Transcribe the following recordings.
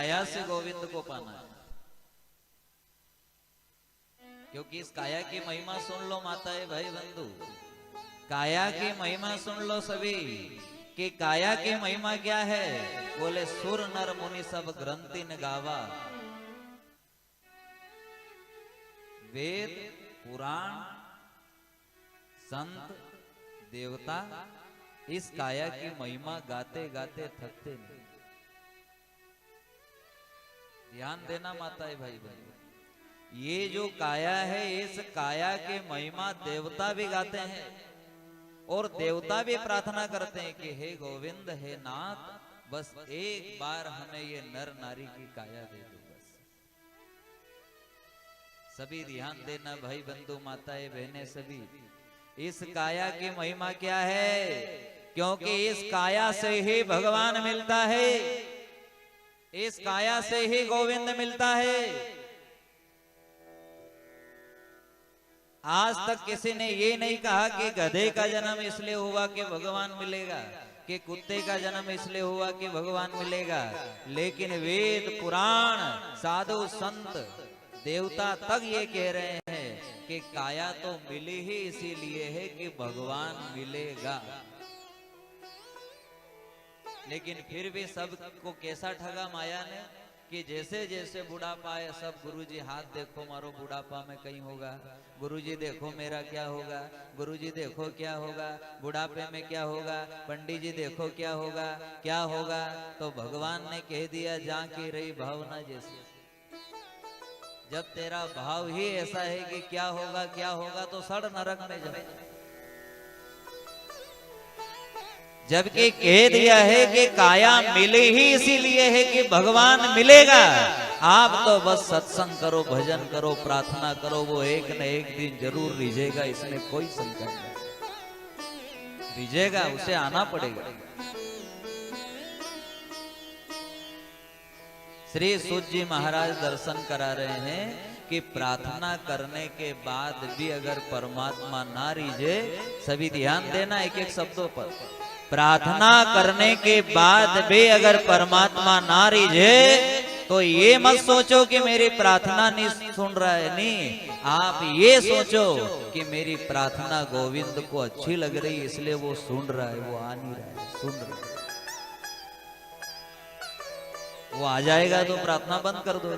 काया से गोविंद को पाना है, क्योंकि इस काया की महिमा सुन लो माताएं भाई बंधु, काया की महिमा सुन लो सभी कि काया की महिमा क्या है। बोले सुर नर मुनि सब ग्रंथि न गावा, वेद पुराण संत देवता इस काया की महिमा गाते गाते थकते नहीं। ध्यान देना माताएं भाई बहन, ये जो काया है इस काया के महिमा देवता भी गाते हैं और देवता भी प्रार्थना करते हैं कि हे गोविंद हे नाथ, बस एक बार हमें ये नर नारी की काया दे दो बस। सभी ध्यान देना भाई बंधु माताएं बहनें सभी, इस काया की महिमा क्या है, क्योंकि इस काया से ही भगवान मिलता है, इस काया से ही गोविंद मिलता है। आज तक किसी ने ये नहीं कहा कि गधे का जन्म इसलिए हुआ कि भगवान मिलेगा, कि कुत्ते का जन्म इसलिए हुआ कि भगवान मिलेगा, लेकिन वेद पुराण साधु संत देवता तक ये कह रहे हैं कि काया तो मिली ही इसीलिए है कि भगवान मिलेगा। लेकिन फिर भी सबको कैसा ठगा माया ने कि जैसे जैसे बुढ़ापा आए सब गुरुजी हाथ देखो मारो बुढ़ापा में कहीं होगा, गुरुजी देखो मेरा क्या होगा, गुरुजी देखो क्या होगा, बुढ़ापे में क्या होगा, पंडित जी देखो क्या होगा, क्या होगा। तो भगवान ने कह दिया जहाँ की रही भावना जैसी, जब तेरा भाव ही ऐसा है कि क्या होगा तो सड़ नरक में जा। जबकि कह दिया है कि काया मिले ही इसीलिए है कि भगवान मिलेगा। आप तो बस सत्संग करो, भजन करो, प्रार्थना करो, वो एक न एक दिन जरूर रिझेगा, इसमें कोई शंका नहीं। रिझेगा, उसे आना पड़ेगा। श्री सूत जी महाराज दर्शन करा रहे हैं कि प्रार्थना करने के बाद भी अगर परमात्मा ना रिझे, सभी ध्यान देना एक एक शब्दों पर, प्रार्थना करने के बाद भी अगर परमात्मा ना रिझे तो ये मत सोचो कि मेरी प्रार्थना नहीं सुन रहा है, नहीं, आप ये सोचो कि मेरी प्रार्थना गोविंद को अच्छी लग रही है इसलिए वो सुन रहा है, वो आ नहीं रहा है, सुन रहा है। वो आ जाएगा तो प्रार्थना बंद कर दो।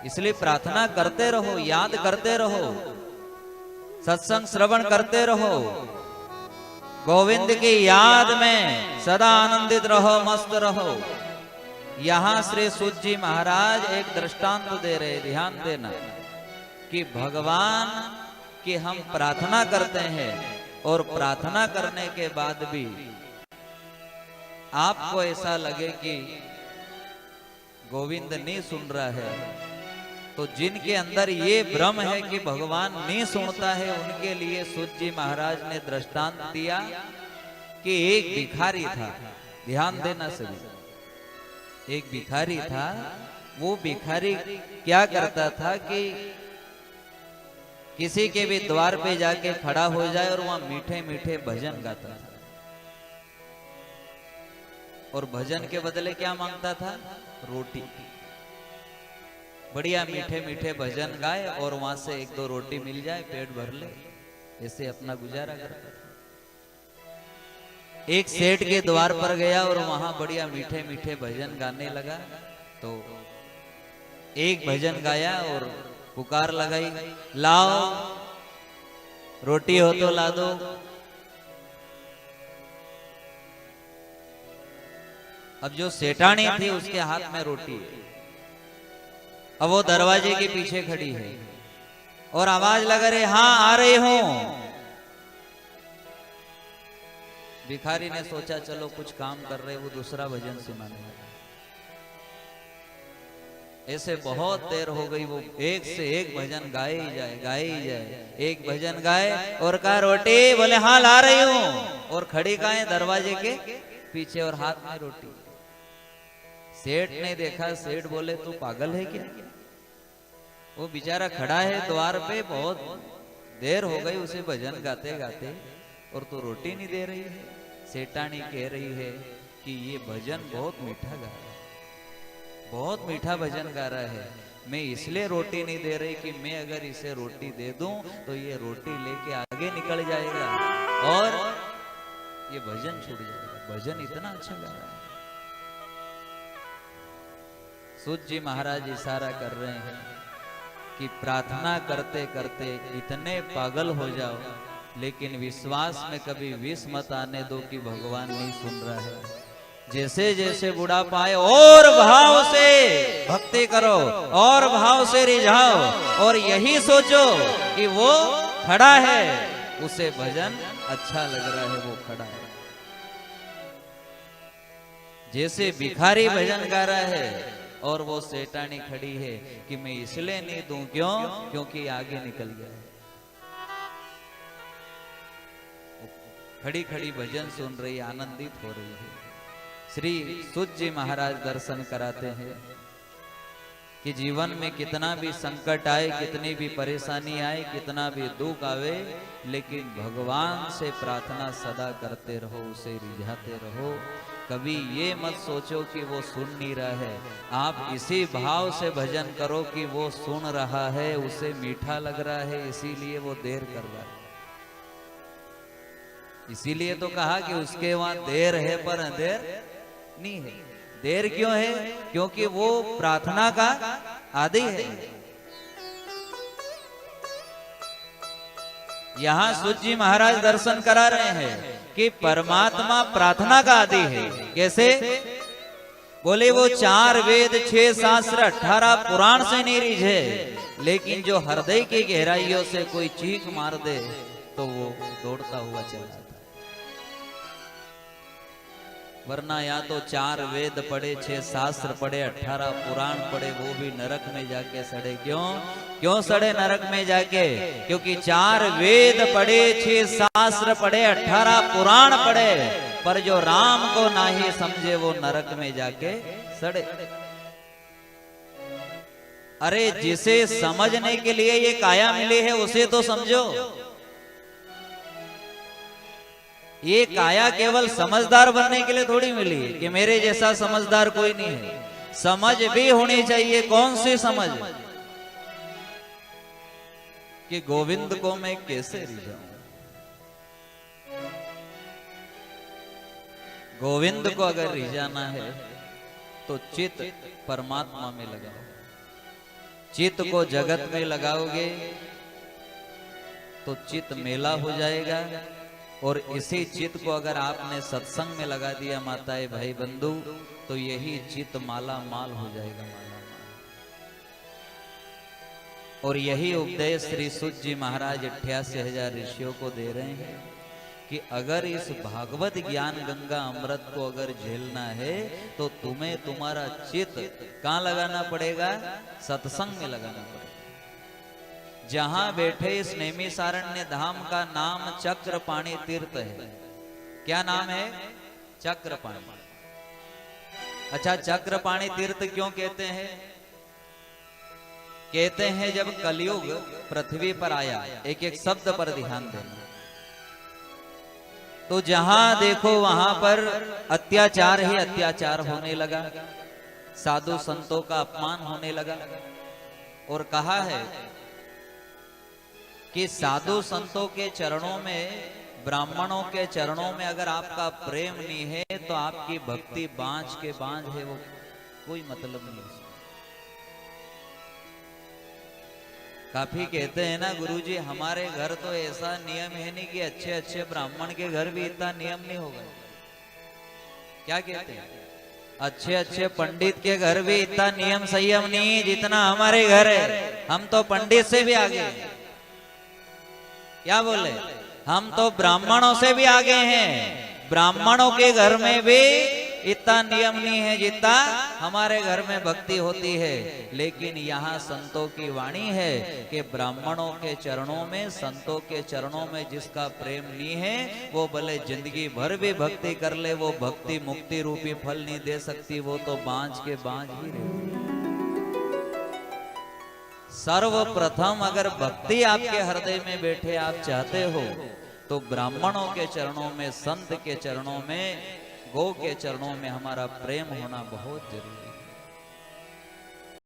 इसलिए प्रार्थना करते रहो, याद करते रहो, सत्संग श्रवण करते रहो, गोविंद की याद में सदा आनंदित रहो, मस्त रहो। यहां श्री सूत जी महाराज एक दृष्टांत दे रहे, ध्यान देना कि भगवान की हम प्रार्थना करते हैं और प्रार्थना करने के बाद भी आपको ऐसा लगे कि गोविंद नहीं सुन रहा है, तो जिनके अंदर ये भ्रम है कि भगवान नहीं सुनता है, उनके लिए सूत जी महाराज ने दृष्टांत दिया कि एक भिखारी था। ध्यान देना सभी, एक भिखारी था। वो भिखारी क्या करता था कि किसी के भी द्वार पे जाके खड़ा हो जाए और वहां मीठे मीठे भजन गाता था, और भजन के बदले क्या मांगता था, रोटी। बढ़िया मीठे मीठे भजन गाए और वहां से एक दो रोटी मिल जाए, पेट भर ले, ऐसे अपना गुजारा करता था। एक सेठ के द्वार पर गया और वहां बढ़िया मीठे मीठे भजन गाने लगा। तो एक भजन गाया और पुकार लगाई, लाओ रोटी हो तो ला दो। अब जो सेठानी थी उसके हाथ में रोटी है, अब वो दरवाजे के पीछे खड़ी है और आवाज लगा रहे, हाँ आ रही हूं। भिखारी ने सोचा चलो कुछ काम कर रहे, वो दूसरा भजन सुनाने लगा। ऐसे बहुत देर हो गई, वो एक से एक भजन गाए ही जाए। एक भजन गाए और कहा रोटी, बोले हाँ ला रही हूं, और खड़ी गाए दरवाजे के पीछे और हाथ में रोटी। सेठ ने देखा, सेठ बोले तू पागल है क्या, वो बेचारा खड़ा है द्वार पे, बहुत देर हो गई उसे भजन गाते गाते और तू रोटी नहीं दे रही है। सेठानी कह रही है कि ये भजन बहुत मीठा गा रहा है, बहुत मीठा भजन गा रहा है, मैं इसलिए रोटी नहीं दे रही कि मैं अगर इसे रोटी दे दूं तो ये रोटी लेके आगे निकल जाएगा और ये भजन छूट जाएगा। भजन इतना अच्छा गा रहा है। सूत जी महाराज इशारा कर रहे हैं कि प्रार्थना करते करते इतने पागल हो जाओ, लेकिन विश्वास में कभी विष मत आने दो कि भगवान नहीं सुन रहा है। जैसे जैसे बुढ़ापा आए और भाव से भक्ति करो और भाव से रिझाओ और यही सोचो कि वो खड़ा है, उसे भजन अच्छा लग रहा है, वो खड़ा है। जैसे भिखारी भजन गा रहा है और वो सेठानी खड़ी है कि मैं इसलिए नहीं दूं, क्यों? क्योंकि आगे निकल गया है। खड़ी खड़ी भजन सुन रही, आनंदित हो रही है। श्री सूत जी महाराज दर्शन कराते हैं कि जीवन में कितना भी संकट आए, कितनी भी परेशानी आए, कितना भी दुख आवे, लेकिन भगवान से प्रार्थना सदा करते रहो, उसे रिझाते रहो। कभी ये मत सोचो कि वो सुन नहीं रहा है, आप इसी भाव से भजन करो कि वो सुन रहा है, उसे मीठा लग रहा है, इसीलिए वो देर कर रहा है। इसीलिए तो कहा कि उसके वहां देर है पर अंधेर नहीं है। देर क्यों है? क्योंकि वो प्रार्थना का आदि है। यहाँ सूत जी महाराज दर्शन करा रहे हैं कि परमात्मा प्रार्थना का आदि है। कैसे? बोले वो 4 वेद 6 शास्त्र 18 पुराण से नहीं रिझे, लेकिन जो हृदय की गहराइयों से कोई चीख मार दे तो वो दौड़ता हुआ चला जाता है। वरना या तो 4 वेद पढ़े, 6 शास्त्र पढ़े, 18 पुराण पढ़े, वो भी नरक में जाके सड़े। क्यों सड़े नरक में जाके? क्योंकि 4 वेद पढ़े, 6 शास्त्र पढ़े, 18 पुराण पढ़े, पर जो राम को नहीं समझे वो नरक में जाके सड़े। अरे जिसे समझने के लिए ये काया मिली है उसे तो समझो। ये काया केवल समझदार बनने के लिए थोड़ी मिली है कि मेरे जैसा समझदार कोई नहीं है। समझ भी होनी चाहिए। कौन सी समझ? कि गोविंद को मैं कैसे रिझाऊं। गोविंद को अगर रिझाना है तो चित्त परमात्मा में लगाओ। चित्त को जगत में लगाओगे तो चित्त मेला हो जाएगा, और इसी चित्त को अगर आपने सत्संग में लगा दिया माताएं भाई बंधु, तो यही चित्त माला माल हो जाएगा, माला माल। और यही उपदेश श्री सूत जी महाराज 88,000 ऋषियों को दे रहे हैं कि अगर इस भागवत ज्ञान गंगा अमृत को अगर झेलना है तो तुम्हें तुम्हारा चित्त कहाँ लगाना पड़ेगा? सत्संग में लगाना पड़ेगा। जहां बैठे इस नैमिषारण्य धाम का नाम चक्रपाणी तीर्थ है। क्या नाम है? चक्रपाणी। अच्छा, चक्रपाणी तीर्थ क्यों कहते हैं? कहते हैं जब कलयुग पृथ्वी पर आया, एक एक शब्द पर ध्यान देना, तो जहां देखो वहां पर अत्याचार ही अत्याचार होने लगा, साधु संतों का अपमान होने लगा। और कहा है कि साधु संतों के चरणों में, ब्राह्मणों के चरणों में अगर आपका प्रेम नहीं है तो आपकी भक्ति बांझ के बांझ है, वो कोई मतलब नहीं है। काफी कहते हैं ना गुरुजी हमारे घर तो ऐसा नियम है नहीं कि अच्छे अच्छे ब्राह्मण के घर भी इतना नियम नहीं होगा। क्या कहते हैं? अच्छे अच्छे पंडित के घर भी इतना नियम संयम नहीं जितना हमारे घर है। हम तो पंडित से भी आगे हैं। क्या बोले? हम तो ब्राह्मणों से भी आगे हैं। ब्राह्मणों के घर में भी इतना नियम नहीं है जितना हमारे घर में भक्ति होती है। लेकिन यहाँ संतों की वाणी है कि ब्राह्मणों के चरणों में, संतों के चरणों में जिसका प्रेम नहीं है वो भले जिंदगी भर भी भक्ति कर ले, वो भक्ति मुक्ति रूपी फल नहीं दे सकती, वो तो बांझ के बांझ ही रहती। सर्वप्रथम अगर भक्ति आपके हृदय में बैठे आप चाहते हो तो ब्राह्मणों के चरणों में, संत के चरणों में, गौ के चरणों में हमारा प्रेम होना बहुत जरूरी है।